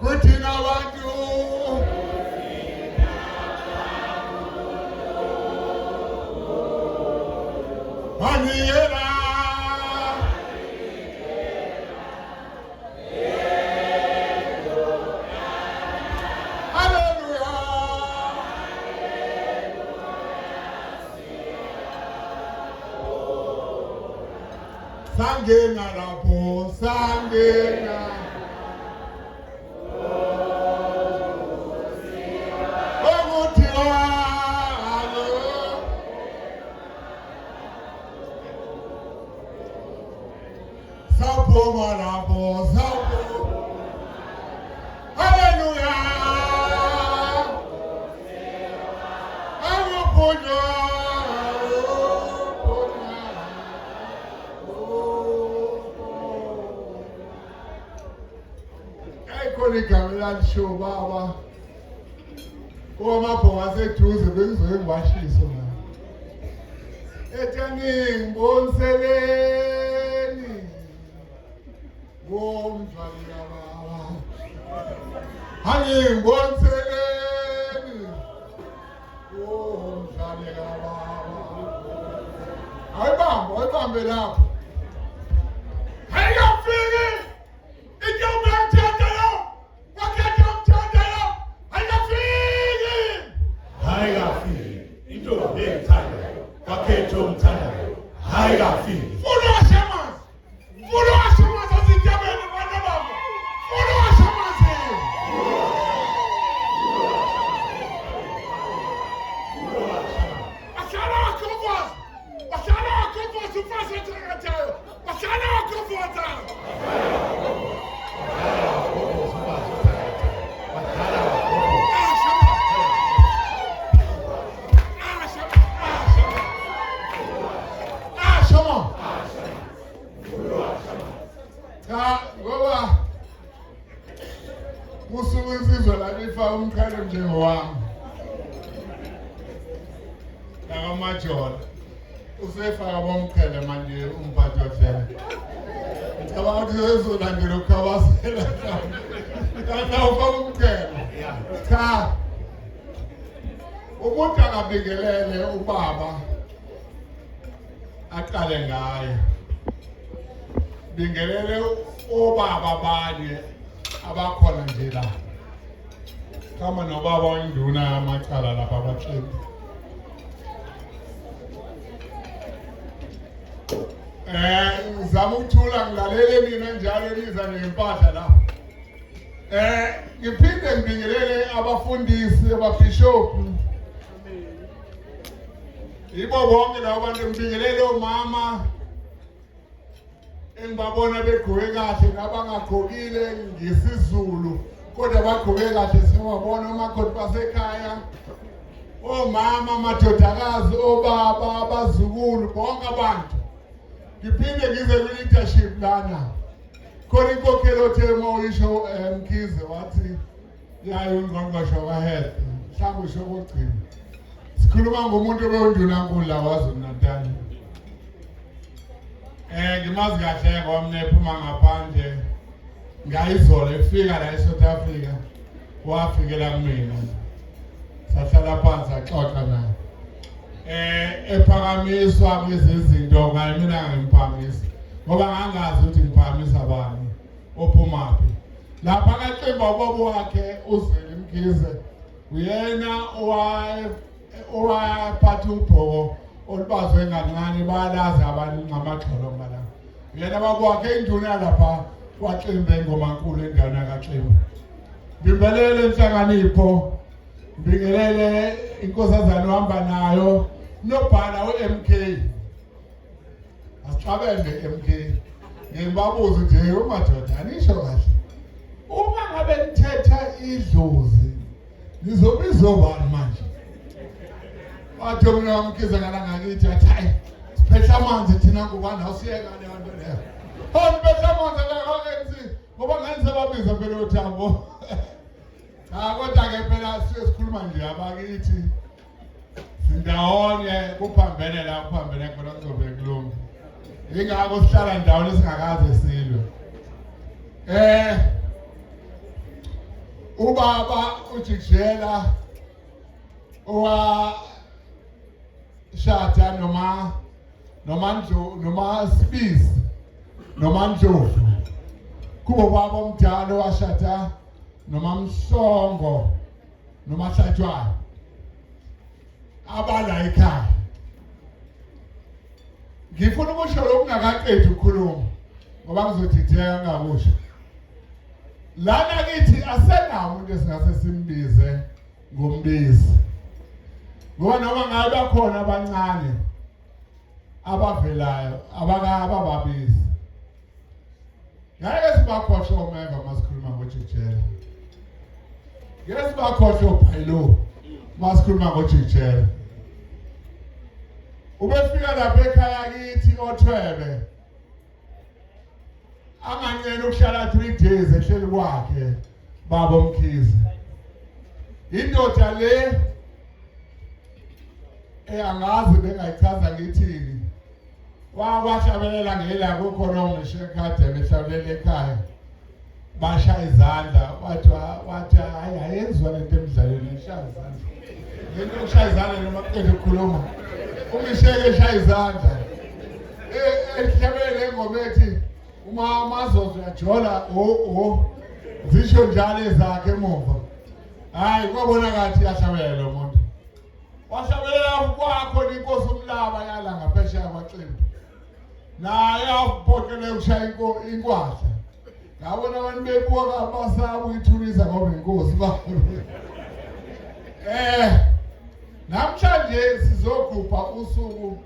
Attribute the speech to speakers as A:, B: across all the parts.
A: kuthina abantu maniyela sangena lapho sangena okuthiwa alo saphuma lapho saphuma haleluya akuphunywa igama lalisho baba omabhonga seduze bengizoye ngibashiso na ethani ngiboniseleni ngomdlali baba hani ngiboniseleni ngomdlali baba ayibambe lapho ayafiki igama lanthandelo
B: into engithandayo kakhetho omthandayo hayi kafiki
A: fulo washamanzi azityabeni bana babo fulo washamanzi bahlala wakhomfoza umfazi ethengathayo bahlala wakhomfoza ngoba kusuke insizwa lalifa umkhalo njengowami lakamajola usefaka bomqhele manje umphathi wohlelo ngicabanga ukuthi uzolandela ukukhabasela kanti awufaka umqhele cha umuntu akabingelele ubaba aqale ngaye bingelele obaba abanye abakhona nje la kama nobaba oyinduna yamacala lapha abathembu ngizama ukuthula ngilalele mina njalo niza nempahla la ngiphinde ngibingelele abafundisi ababhishophu yibo bonke labo bantu ngibingelele omama engibabona begqoke kahle nabangagqokile ngesizulu kodwa bagqoke kahle singabona omakoti basekhaya omama amadodakazi obaba abazukulu bonke abantu ngiphinde ngize kwi-leadership lana khona inkokhelo thema uyisho Mkhize wathi yayo ungqongqoshe ka-health mhlawumbe usho kokugcina sikhuluma ngomuntu obewundunankulu la KwaZulu-Natal ngimazi kahle ngoba mina ephuma ngaphandle ngayizolo efika la eSouth Africa wafikela kumina sahlala phansi saxoxa naye ephakamiswa kwezizinto ngaye mina ngimphakamise ngoba ngangazi ukuthi ngiphakamisa bani ophumaphi lapha kaCimba ubaba wakhe uZweli Mkhize uyena owaphatha ubhoko olubazwe kancane balazi abantu ngamaxholo ngala yena baba wakhe induna lapha kwaCimba engomankulu endaweni kaCimba ngibelele inhlanganipho ngibingelele inkosazana ohamba nayo nobhala weMK asixabene MK ngibabuza nje umadoda anisho kahle uma ngabe nithetha idlozi nizobiza obani manje wathi mina wamkhiza ngala ngakithi athi hayi siphethe amanzi thina ngubani awusiyeka leyo nto leyo siphethe amanzi la ngakenzi ngoba ngenze babiza phela uThambo kodwa ke phela sikhuluma nje abakithi ndawonye kuphambene la kuphambene khona kuzobe kulunga ingakho sihlala ndawonye singakaze silwe ubaba uJikjela shata noma Sibisi noma Ndlovu kubo baba omdala washata noma Mhlongo noma Hlatshwayo abala ekhaya. Ngifuna ukusho lokungakaqedi ukukhuluma ngoba ngizodideka ngakusho. Lana kithi asenawo umuntu esingase simbize ngombizi. Ngoba noma ngabe bakhona abancane abavelayo abababizi. Ngeke sibakhohle omemba masikhuluma ngoJikjela. Ngeke sibakhohle ophayilo masikhuluma ngoJikjela. Ubefika lapha ekhaya kithi oThwebe. Anganyeni ukuhlala 3 days ehleli kwakhe baba Mkhize. Indoda le angazi bengayichaza ngithini. Washabelela ngela kukhona umshekade behlabelela ekhaya. Basha izandla wathi hayi ayenziwa lento emidlalweni eshaya izandla. Lento eshaya izandla noma kuqeda ukukhuluma. Umisheke eshaya izandla. Ehlabele ngoma ethi uma mazozo yajola zisho njalo ezakhe emuva. Hayi kwabona ngathi yashabelela lo muntu. Washabelela kwakho inkosi umlaba yala ngaphesheya kwaXimbi. Naye awubhokele ukushaya inkwahla. Ngabona abantu bebuka abasaba uyithulisa ngoba inkosi bakhulu. Namhlanje sizogubha usuku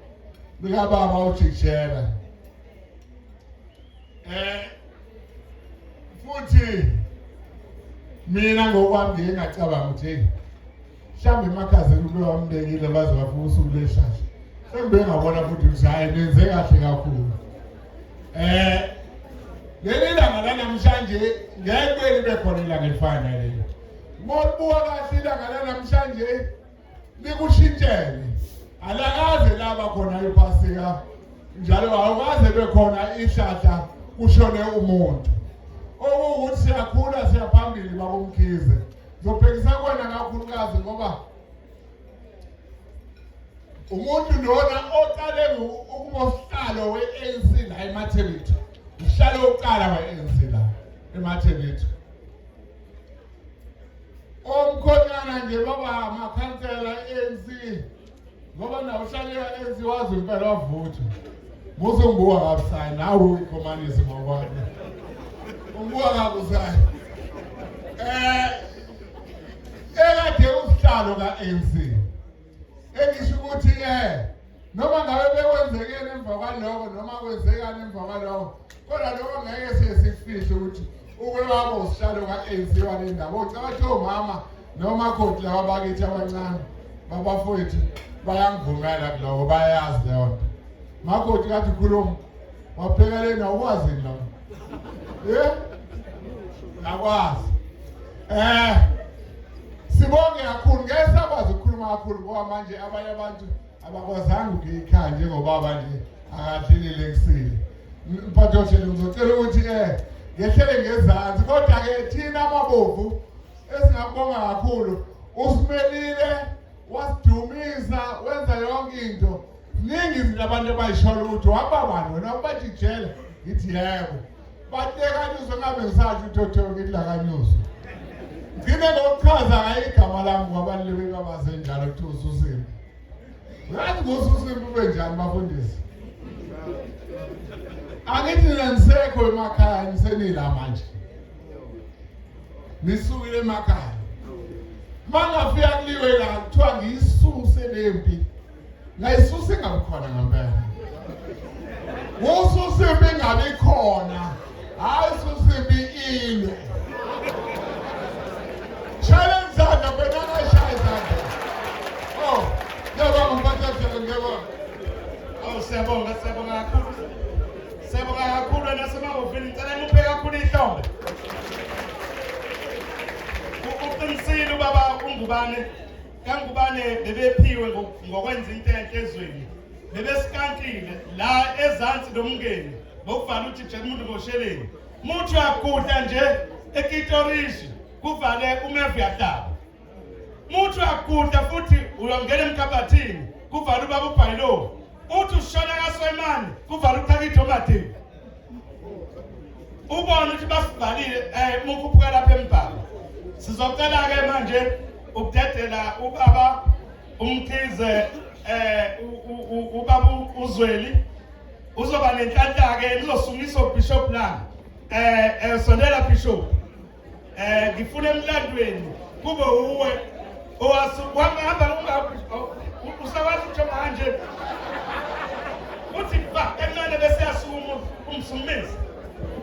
A: lika baba uJikjela. Futhi mina ngokwami ngingacabanga ukuthi mhlambe emakhazeni ube wambekile baze bafuna usuku leshasha. Sembe ngabona futhi uzaye nenze kahle kakhulu. Leli langa lanamhlanje ngeke libe khona ilanga elifana naleli. Ngokubuka kahle ilanga lanamhlanje likushintshele. Alakaze laba khona iPhasika njalo awukaze bekhona ihlahla kushone umuntu. Ukuthi siyakhula siyaphambili baba Mkhize. Ngizobhekisa kwena kakhulukazi ngoba umuntu lona oqale ukuba usihlalo weANC la eMathebethu. Usihlalo oqala weANC la eMathebethu. Omkhonyana nje baba amakhansela eANC ngoba nawo uhlale eANC wazi impela wavutha. Muzo ngibuka kabusayi nawe ikhomanisi ngokwakhe. Ungibuka kabusayi. Ekade usihlalo kaANC. Engisho ukuthi noma ngabe bekwenzekeni emva kwaloko noma kwenzekani emva kwaloko kodwa lokho ngeke sesifihle ukuthi ukwebaba usihlalo kaANC wale ndawo ucathi omama noma khoti laba bakithi abancane babafowethu bayangivumela kuloko bayazi leyo nto. Makoti kathi khuluma waphekelela ukwazi lo. Akwazi. Sibonge kakhulu ngeke sakwazi ukukhuluma kakhulu ngoba manje abanye abantu abakwazanga ukuyikhaya njengobaba nje akadlilile ekusile. Mphatho thele ngizocela ukuthi ngehlele ngezansi kodwa ke thina amabovu esingabonga kakhulu usimelile wasidumisa wenza yonke into. Ningi izinto abantu abayishola ukuthi wababani wena ubaJikjela ngithi yebo. Batekanyuso ngabe ngisathi uThotho ngidlakanyuso. Ngine ngokuchaza ngayo igama lami kwabaluleke babasenjalo kuthiwa uSusimbi. Ngathi ngoSusimbi ube njani bafundisi? Angithi ngisekho emakhaya ngisenila manje. Nisukile emakhaya. Mangafika kuliwe la kuthiwa ngiyisuse lempi. Ngayisusa ngabikhona ngempela. NgoSusimbi ngabikhona. Hayi uSusimbi ilwe. Challenge zanda benana shaya zanda. Yebo ngempatha ngebo.
B: Siyabonga kakhulu. Siyabonga kakhulu nasemabovini ngicela ngiphe kakhulu ihlombe. Uqinisile ubaba uNgubane. KaNgubane bebephiwe ngokwenza into enhle ezweni. Bebesikankile la ezansi lomngeni ngokuvala uJikjela umuntu ngosheleni. Muthi uyagudla nje eKitorishi kuvale umevu yataba. Muthi uyaguda futhi uyongena emkhabathini kuvale ubaba uBhayilo. Uthi ushona kaSoyimani kuvale uChakitho Madini. Ubona ukuthi basivalile mukhuphuka lapha eMbaba. Sizocela ke manje ukudedela ubaba umkhize ubaba uZweli uzoba nenhlanhla ke nizosungisa uBishop la sondela Bishop ngifuna emlandweni kube uwe owasuhamba usakwazi ukujoma kanje uthi ba emnane bese yasuma umsumisi